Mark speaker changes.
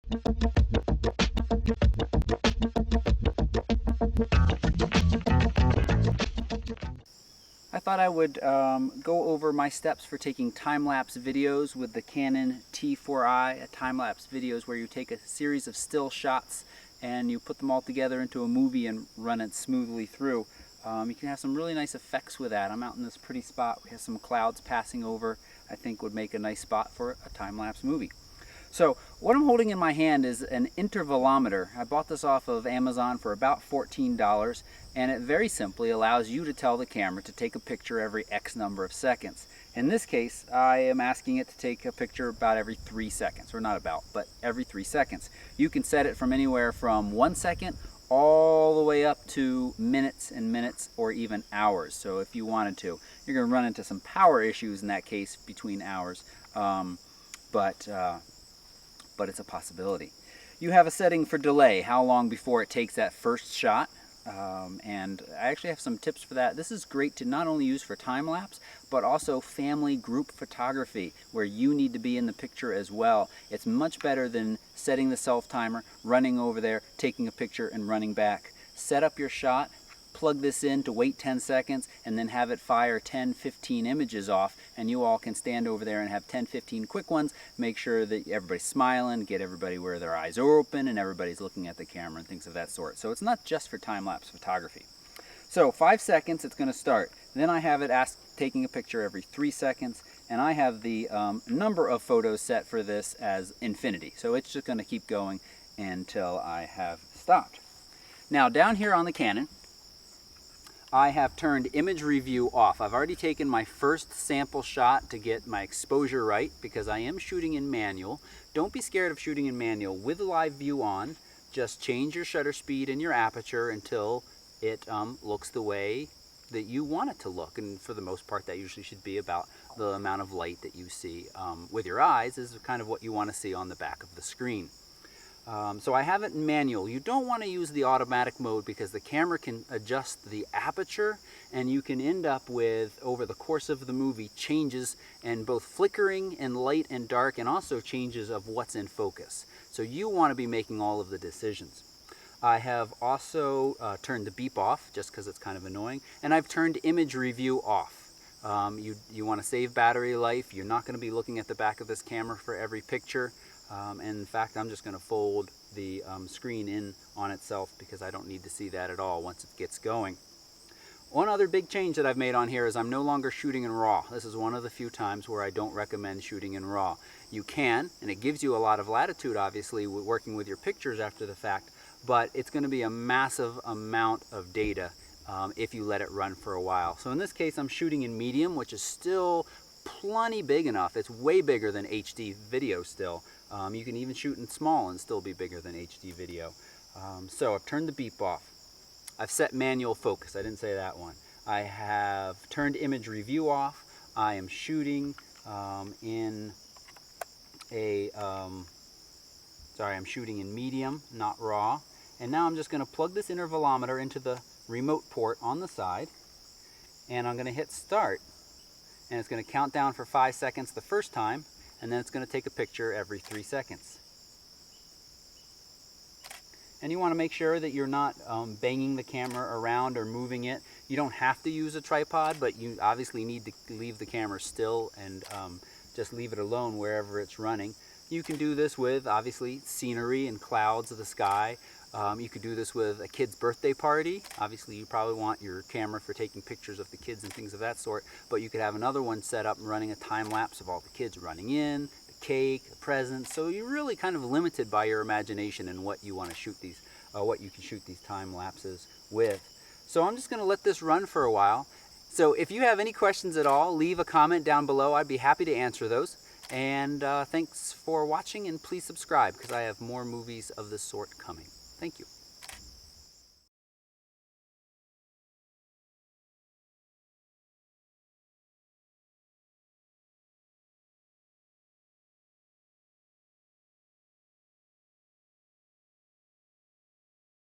Speaker 1: I thought I would go over my steps for taking time-lapse videos with the Canon T4i. Time-lapse videos where you take a series of still shots and you put them all together into a movie and run it smoothly through. You can have some really nice effects with that. I'm out in this pretty spot. We have some clouds passing over. I think would make a nice spot for a time-lapse movie. So what I'm holding in my hand is an intervalometer. I bought this off of Amazon for about $14, and it very simply allows you to tell the camera to take a picture every X number of seconds. In this case, I am asking it to take a picture about every 3 seconds, or not about, but every 3 seconds. You can set it from anywhere from 1 second all the way up to minutes and minutes, or even hours. So if you wanted to, you're going to run into some power issues in that case between hours, but it's a possibility. You have a setting for delay, how long before it takes that first shot. And I actually have some tips for that. This is great to not only use for time-lapse, but also family group photography, where you need to be in the picture as well. It's much better than setting the self-timer, running over there, taking a picture, and running back. Set up your shot, plug this in to wait 10 seconds, and then have it fire 10-15 images off, and you all can stand over there and have 10-15 quick ones. Make sure that everybody's smiling, get everybody where their eyes are open and everybody's looking at the camera and things of that sort. So it's not just for time-lapse photography. So 5 seconds, it's going to start. Then I have it taking a picture every 3 seconds, and I have the number of photos set for this as infinity. So it's just going to keep going until I have stopped. Now down here on the Canon, I have turned image review off. I've already taken my first sample shot to get my exposure right, because I am shooting in manual. Don't be scared of shooting in manual. With the live view on, just change your shutter speed and your aperture until it looks the way that you want it to look. And for the most part, that usually should be about the amount of light that you see with your eyes is kind of what you want to see on the back of the screen. So I have it in manual. You don't want to use the automatic mode because the camera can adjust the aperture, and you can end up with, over the course of the movie, changes in both flickering and light and dark, and also changes of what's in focus. So you want to be making all of the decisions. I have also turned the beep off, just because it's kind of annoying, and I've turned image review off. You want to save battery life. You're not going to be looking at the back of this camera for every picture. And in fact, I'm just going to fold the screen in on itself because I don't need to see that at all once it gets going. One other big change that I've made on here is I'm no longer shooting in RAW. This is one of the few times where I don't recommend shooting in RAW. You can, and it gives you a lot of latitude, obviously, working with your pictures after the fact, but it's going to be a massive amount of data if you let it run for a while. So in this case, I'm shooting in medium, which is still plenty big enough. It's way bigger than HD video still. You can even shoot in small and still be bigger than HD video. So I've turned the beep off. I've set manual focus. I didn't say that one. I have turned image review off. I am shooting I'm shooting in medium, not raw. And now I'm just going to plug this intervalometer into the remote port on the side, and I'm going to hit start. And it's going to count down for 5 seconds the first time, and then it's going to take a picture every 3 seconds. And you want to make sure that you're not banging the camera around or moving it. You don't have to use a tripod, but you obviously need to leave the camera still and just leave it alone wherever it's running. You can do this with, obviously, scenery and clouds of the sky. You could do this with a kid's birthday party. Obviously, you probably want your camera for taking pictures of the kids and things of that sort, but you could have another one set up and running a time-lapse of all the kids running in, the cake, the presents. So you're really kind of limited by your imagination and what you want to shoot these, what you can shoot these time-lapses with. So I'm just going to let this run for a while. So if you have any questions at all, leave a comment down below. I'd be happy to answer those. And thanks for watching, and please subscribe because I have more movies of this sort coming. Thank you.